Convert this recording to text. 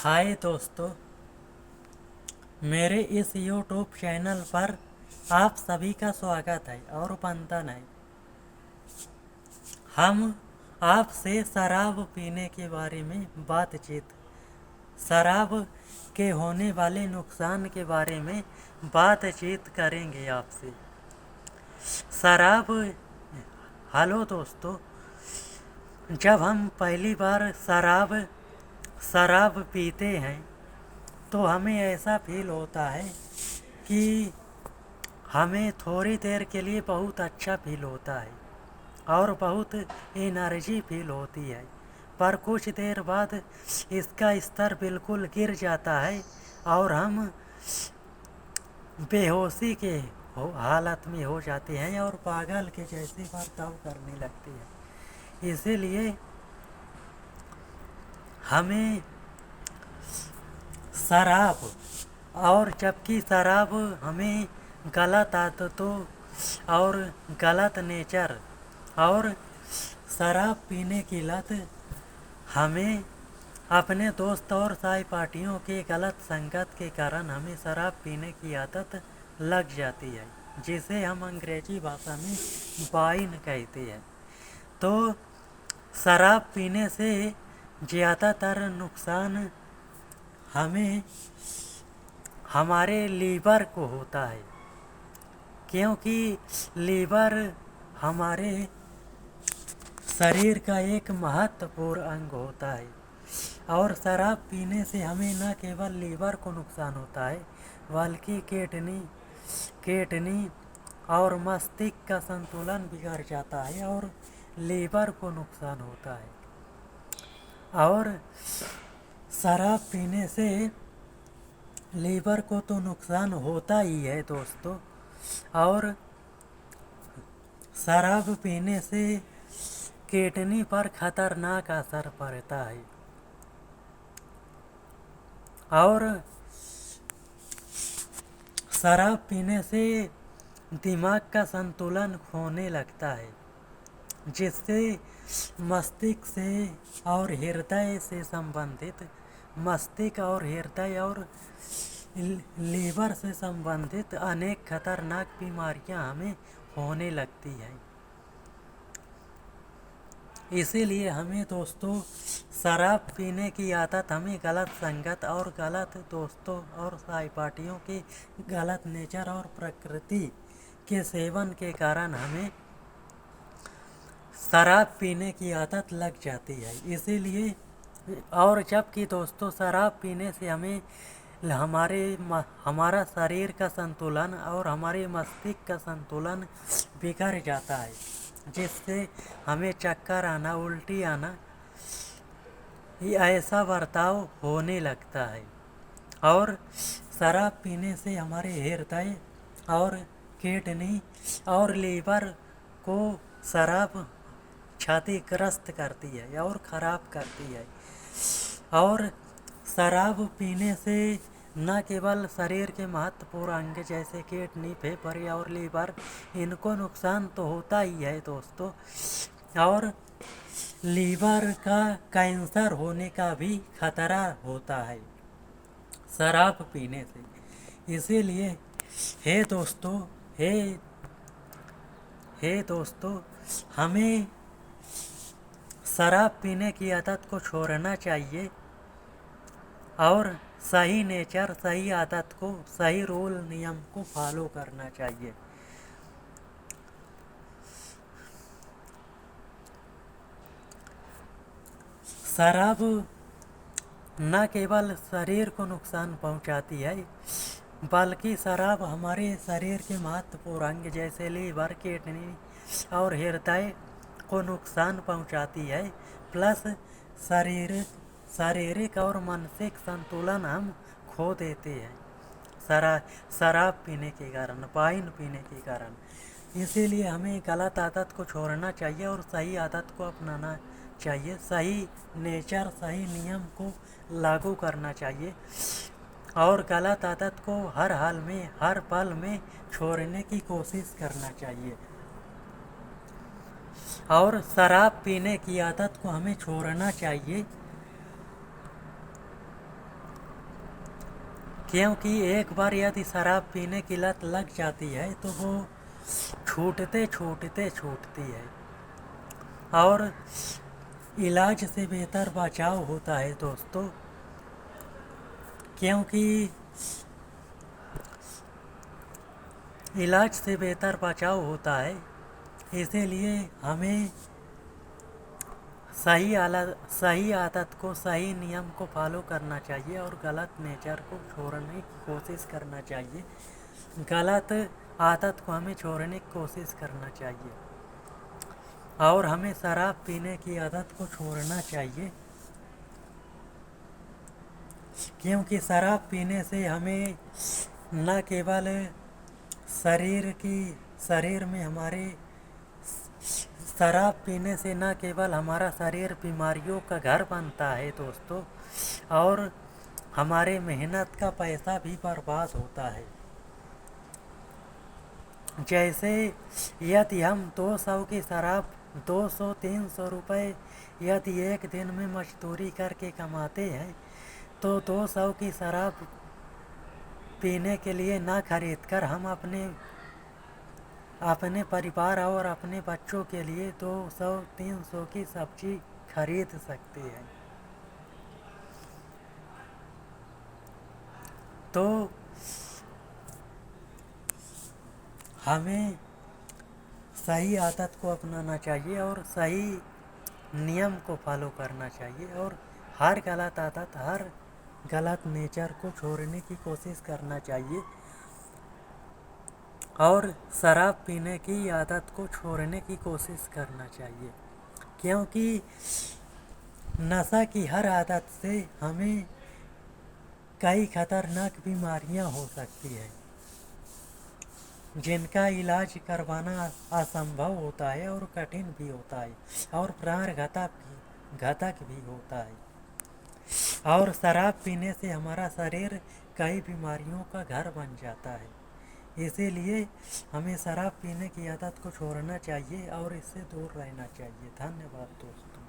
हाय दोस्तों, मेरे इस YouTube चैनल पर आप सभी का स्वागत है और वंदन है। हम आपसे शराब पीने के बारे में शराब के होने वाले नुकसान के बारे में बातचीत करेंगे आपसे। शराब हेलो दोस्तों, जब हम पहली बार शराब पीते हैं तो हमें ऐसा फील होता है कि हमें थोड़ी देर के लिए बहुत अच्छा फील होता है और बहुत एनर्जी फील होती है, पर कुछ देर बाद इसका स्तर बिल्कुल गिर जाता है और हम बेहोशी के हालत में हो जाते हैं और पागल के जैसे बर्ताव करने लगते हैं। इसीलिए हमें शराब और जबकि शराब हमें गलत आदतों और गलत नेचर और शराब पीने की लत हमें अपने दोस्त और सहपाठियों के गलत संगत के कारण हमें शराब पीने की आदत लग जाती है, जिसे हम अंग्रेजी भाषा में वाइन कहते हैं। तो शराब पीने से ज़्यादातर नुकसान हमें हमारे लीवर को होता है, क्योंकि लीवर हमारे शरीर का एक महत्वपूर्ण अंग होता है और शराब पीने से हमें न केवल लीवर को नुकसान होता है बल्कि किडनी और मस्तिष्क का संतुलन बिगड़ जाता है और लीवर को नुकसान होता है। और शराब पीने से लीवर को तो नुकसान होता ही है दोस्तों, और शराब पीने से किडनी पर खतरनाक असर पड़ता है और शराब पीने से दिमाग का संतुलन खोने लगता है, जिससे मस्तिष्क से और हृदय से संबंधित और लीवर से संबंधित अनेक खतरनाक बीमारियां हमें होने लगती हैं। इसीलिए हमें दोस्तों शराब पीने की आदत हमें गलत संगत और गलत दोस्तों और सहपाठियों के गलत नेचर और प्रकृति के सेवन के कारण हमें शराब पीने की आदत लग जाती है। इसीलिए और जबकि दोस्तों शराब पीने से हमें हमारा शरीर का संतुलन और हमारे मस्तिष्क का संतुलन बिगड़ जाता है, जिससे हमें चक्कर आना, उल्टी आना, ये ऐसा बर्ताव होने लगता है। और शराब पीने से हमारे हृदय और किडनी और लीवर को शराब क्षतिग्रस्त करती है और ख़राब करती है। और शराब पीने से न केवल शरीर के महत्वपूर्ण अंग जैसे किडनी, फेफड़े और लीवर, इनको नुकसान तो होता ही है दोस्तों, और लीवर का कैंसर होने का भी खतरा होता है शराब पीने से। इसीलिए हे दोस्तों हमें शराब पीने की आदत को छोड़ना चाहिए और सही नेचर, सही आदत को, सही रूल नियम को फॉलो करना चाहिए। शराब न केवल शरीर को नुकसान पहुंचाती है बल्कि शराब हमारे शरीर के महत्वपूर्ण अंग जैसे लीवर, किडनी और हृदय को नुकसान पहुंचाती है। प्लस शारीरिक और मानसिक संतुलन हम खो देते हैं शराब पीने के कारण, वाइन पीने के कारण। इसीलिए हमें गलत आदत को छोड़ना चाहिए और सही आदत को अपनाना चाहिए, सही नेचर, सही नियम को लागू करना चाहिए और गलत आदत को हर हाल में, हर पल में छोड़ने की कोशिश करना चाहिए। और शराब पीने की आदत को हमें छोड़ना चाहिए क्योंकि एक बार यदि शराब पीने की लत लग जाती है तो वो छूटती है। और इलाज से बेहतर बचाव होता है दोस्तों, क्योंकि इलाज से बेहतर बचाव होता है। इसीलिए हमें सही आदत को, सही नियम को फॉलो करना चाहिए और गलत नेचर को छोड़ने की कोशिश करना चाहिए। गलत आदत को हमें छोड़ने की कोशिश करना चाहिए और हमें शराब पीने की आदत को छोड़ना चाहिए, क्योंकि शराब पीने से हमें न केवल शरीर में हमारे शराब पीने से न केवल हमारा शरीर बीमारियों का घर बनता है दोस्तों, और हमारे मेहनत का पैसा भी बर्बाद होता है। जैसे यदि हम 200 की शराब 200-300 रुपये यदि एक दिन में मजदूरी करके कमाते हैं, तो 200 की शराब पीने के लिए ना खरीद कर हम अपने परिवार और अपने बच्चों के लिए 200-300 की सब्जी खरीद सकते हैं। तो हमें सही आदत को अपनाना चाहिए और सही नियम को फॉलो करना चाहिए, और हर गलत आदत, हर गलत नेचर को छोड़ने की कोशिश करना चाहिए और शराब पीने की आदत को छोड़ने की कोशिश करना चाहिए, क्योंकि नशा की हर आदत से हमें कई खतरनाक बीमारियां हो सकती हैं, जिनका इलाज करवाना असंभव होता है और कठिन भी होता है और घातक भी होता है। और शराब पीने से हमारा शरीर कई बीमारियों का घर बन जाता है। इसीलिए हमें शराब पीने की आदत को छोड़ना चाहिए और इससे दूर रहना चाहिए। धन्यवाद दोस्तों।